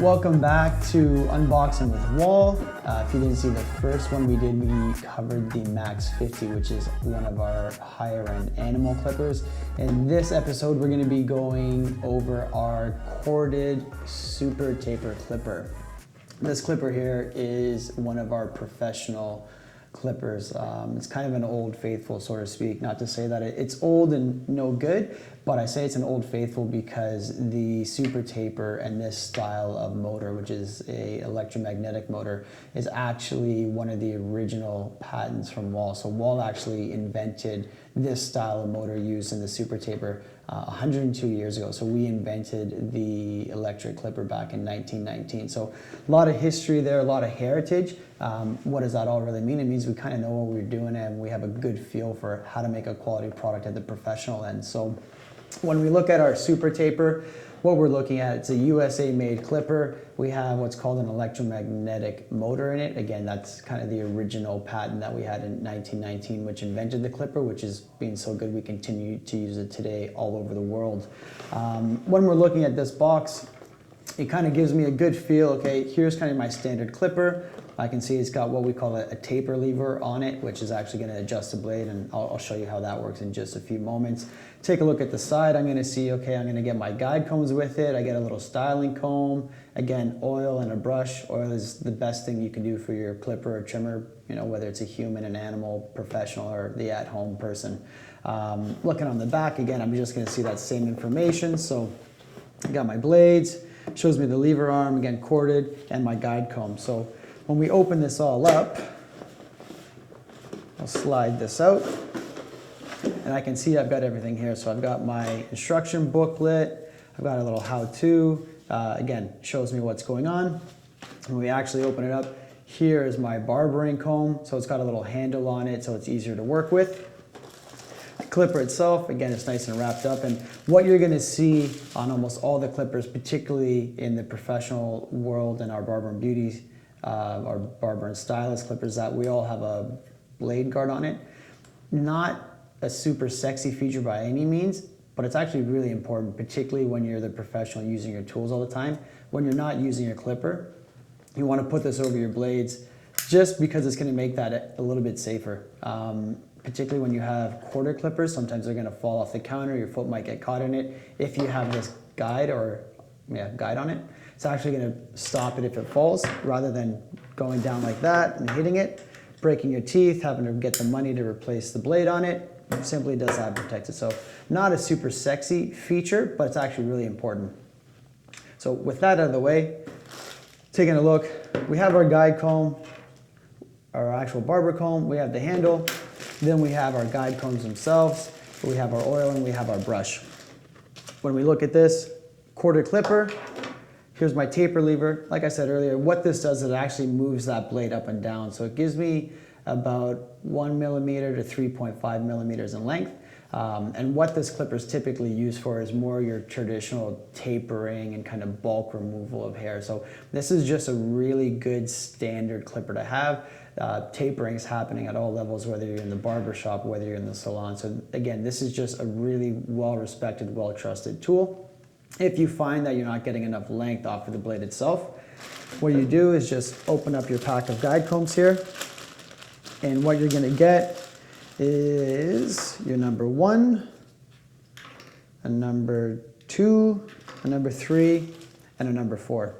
Welcome back to Unboxing with Wahl. If you didn't see the first one we did, we covered the Max 50, which is one of our higher end animal clippers. In this episode, we're gonna be going over our corded super taper clipper. This clipper here is one of our professional clippers. It's kind of an old faithful, so to speak. Not to say that it's old and no good, but I say it's an old faithful because the super taper and this style of motor, which is a electromagnetic motor, is actually one of the original patents from Wahl. So Wahl actually invented this style of motor used in the super taper 102 years ago. So we invented the electric clipper back in 1919. So a lot of history there, a lot of heritage. What does that all really mean? It means we kind of know what we're doing and we have a good feel for how to make a quality product at the professional end. So when we look at our super taper, what we're looking at, it's a USA made clipper. We have what's called an electromagnetic motor in it. Again, that's kind of the original patent that we had in 1919, which invented the clipper, which is being so good we continue to use it today all over the world. When we're looking at this box, it kind of gives me a good feel. Okay, here's kind of my standard clipper. I can see it's got what we call a taper lever on it, which is actually going to adjust the blade, and I'll show you how that works in just a few moments. Take a look at the side. I'm going to see, okay, I'm going to get my guide combs with it. I get a little styling comb. Again, oil and a brush. Oil is the best thing you can do for your clipper or trimmer, you know, whether it's a human, an animal, professional, or the at-home person. Looking on the back, again, I'm just going to see that same information. So I got my blades, shows me the lever arm, again, corded, and my guide comb. So when we open this all up, I'll slide this out, and I can see I've got everything here. So I've got my instruction booklet, I've got a little how-to, again, shows me what's going on. When we actually open it up, here is my barbering comb, so it's got a little handle on it so it's easier to work with. The clipper itself, again, it's nice and wrapped up, and what you're gonna see on almost all the clippers, particularly in the professional world and our barber and beauty, our barber and stylist clippers, that we all have a blade guard on it. Not a super sexy feature by any means, but it's actually really important, particularly when you're the professional using your tools all the time. When you're not using your clipper, you want to put this over your blades just because it's going to make that a little bit safer. Particularly when you have quarter clippers, sometimes they're going to fall off the counter, your foot might get caught in it. If you have this guide guide on it, it's actually going to stop it if it falls, rather than going down like that and hitting it, breaking your teeth, having to get the money to replace the blade on it. It simply does that, protect it. So not a super sexy feature, but it's actually really important. So with that out of the way, taking a look, we have our guide comb, our actual barber comb, we have the handle, then we have our guide combs themselves, we have our oil, and we have our brush. When we look at this quarter clipper, here's my taper lever. Like I said earlier, what this does is it actually moves that blade up and down. So it gives me about 1 millimeter to 3.5 millimeters in length. And what this clipper is typically used for is more your traditional tapering and kind of bulk removal of hair. So this is just a really good standard clipper to have. Tapering is happening at all levels, whether you're in the barber shop, whether you're in the salon. So again, this is just a really well-respected, well-trusted tool. If you find that you're not getting enough length off of the blade itself, what you do is just open up your pack of guide combs here, and what you're going to get is your number 1, a number 2, a number 3, and a number 4.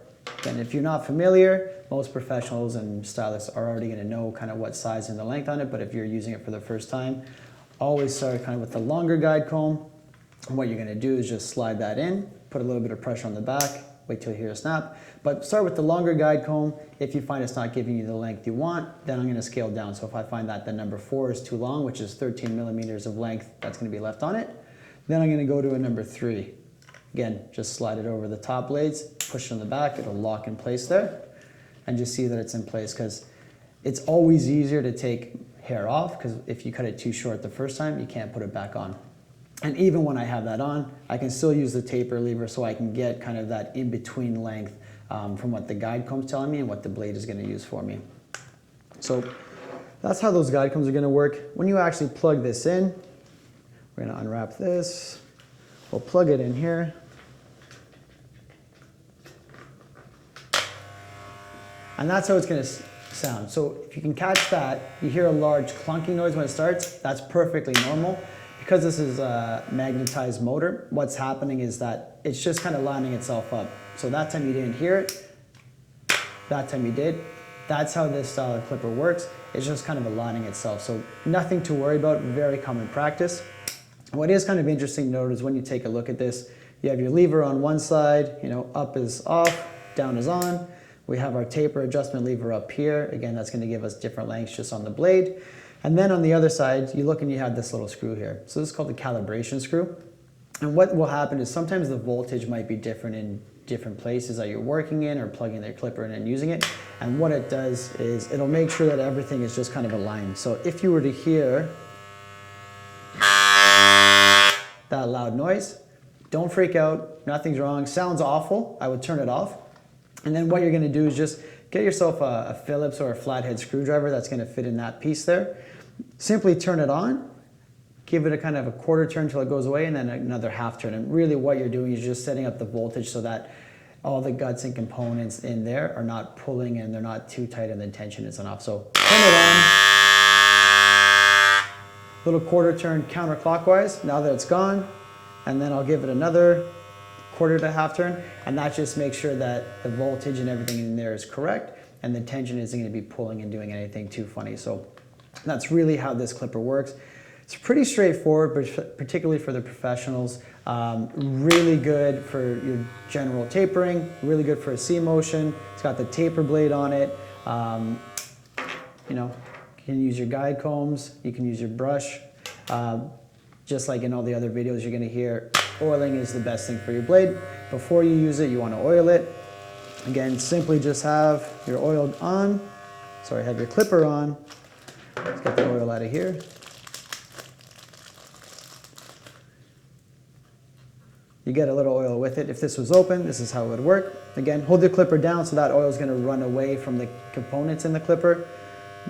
And if you're not familiar, most professionals and stylists are already going to know kind of what size and the length on it, but if you're using it for the first time, always start kind of with the longer guide comb. And what you're going to do is just slide that in, put a little bit of pressure on the back, wait till you hear a snap. But start with the longer guide comb. If you find it's not giving you the length you want, then I'm going to scale down. So if I find that the number 4 is too long, which is 13 millimeters of length, that's going to be left on it, then I'm going to go to a number 3. Again, just slide it over the top blades, push it on the back, it'll lock in place there, and just see that it's in place, because it's always easier to take hair off, because if you cut it too short the first time, you can't put it back on. And even when I have that on, I can still use the taper lever so I can get kind of that in-between length from what the guide comb's telling me and what the blade is going to use for me. So that's how those guide combs are going to work. When you actually plug this in, we're going to unwrap this. We'll plug it in here. And that's how it's going to sound. So if you can catch that, you hear a large clunking noise when it starts, that's perfectly normal. Because this is a magnetized motor, what's happening is that it's just kind of lining itself up. So that time you didn't hear it, that time you did. That's how this style of clipper works. It's just kind of aligning itself. So nothing to worry about, very common practice. What is kind of interesting to note is when you take a look at this, you have your lever on one side, up is off, down is on. We have our taper adjustment lever up here. Again, that's going to give us different lengths just on the blade. And then on the other side, you look and you have this little screw here. So this is called the calibration screw. And what will happen is sometimes the voltage might be different in different places that you're working in or plugging their clipper in and using it. And what it does is it'll make sure that everything is just kind of aligned. So if you were to hear that loud noise, don't freak out, nothing's wrong, sounds awful, I would turn it off. And then what you're gonna do is just get yourself a Phillips or a flathead screwdriver that's gonna fit in that piece there. Simply turn it on, give it a kind of a quarter turn till it goes away, and then another half turn. And really what you're doing is just setting up the voltage so that all the guts and components in there are not pulling and they're not too tight and the tension isn't off. So turn it on, little quarter turn counterclockwise now that it's gone, and then I'll give it another quarter to half turn, and that just makes sure that the voltage and everything in there is correct and the tension isn't going to be pulling and doing anything too funny. So that's really how this clipper works. It's pretty straightforward, but particularly for the professionals. Really good for your general tapering, really good for a C motion. It's got the taper blade on it. You can use your guide combs, you can use your brush. Just like in all the other videos you're gonna hear, oiling is the best thing for your blade. Before you use it, you wanna oil it. Again, simply just have your oil on. Sorry, have your clipper on. Let's get the oil out of here. You get a little oil with it. If this was open, this is how it would work. Again, hold the clipper down so that oil is gonna run away from the components in the clipper.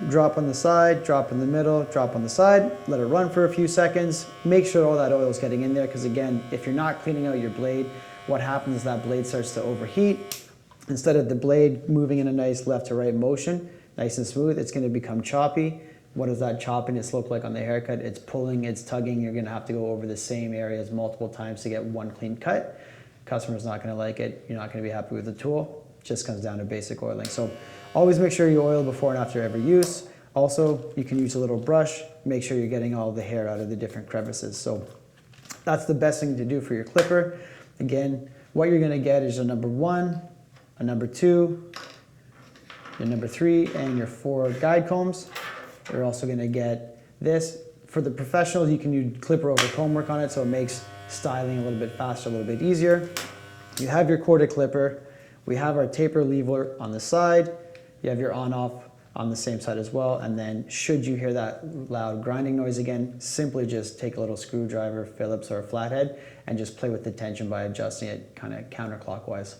Drop on the side, drop in the middle, drop on the side, let it run for a few seconds. Make sure all that oil is getting in there, because again, if you're not cleaning out your blade, what happens is that blade starts to overheat. Instead of the blade moving in a nice left to right motion, nice and smooth, it's gonna become choppy. What does that choppiness look like on the haircut? It's pulling, it's tugging. You're gonna have to go over the same areas multiple times to get one clean cut. Customer's not gonna like it. You're not gonna be happy with the tool. It just comes down to basic oiling. So always make sure you oil before and after every use. Also, you can use a little brush. Make sure you're getting all the hair out of the different crevices. So that's the best thing to do for your clipper. Again, what you're gonna get is a number 1, a number 2, your number 3, and your 4 guide combs. You're also gonna get this. For the professionals, you can use clipper over comb work on it, so it makes styling a little bit faster, a little bit easier. You have your quarter clipper. We have our taper lever on the side. You have your on-off on the same side as well. And then should you hear that loud grinding noise again, simply just take a little screwdriver, Phillips or a flathead, and just play with the tension by adjusting it kind of counterclockwise.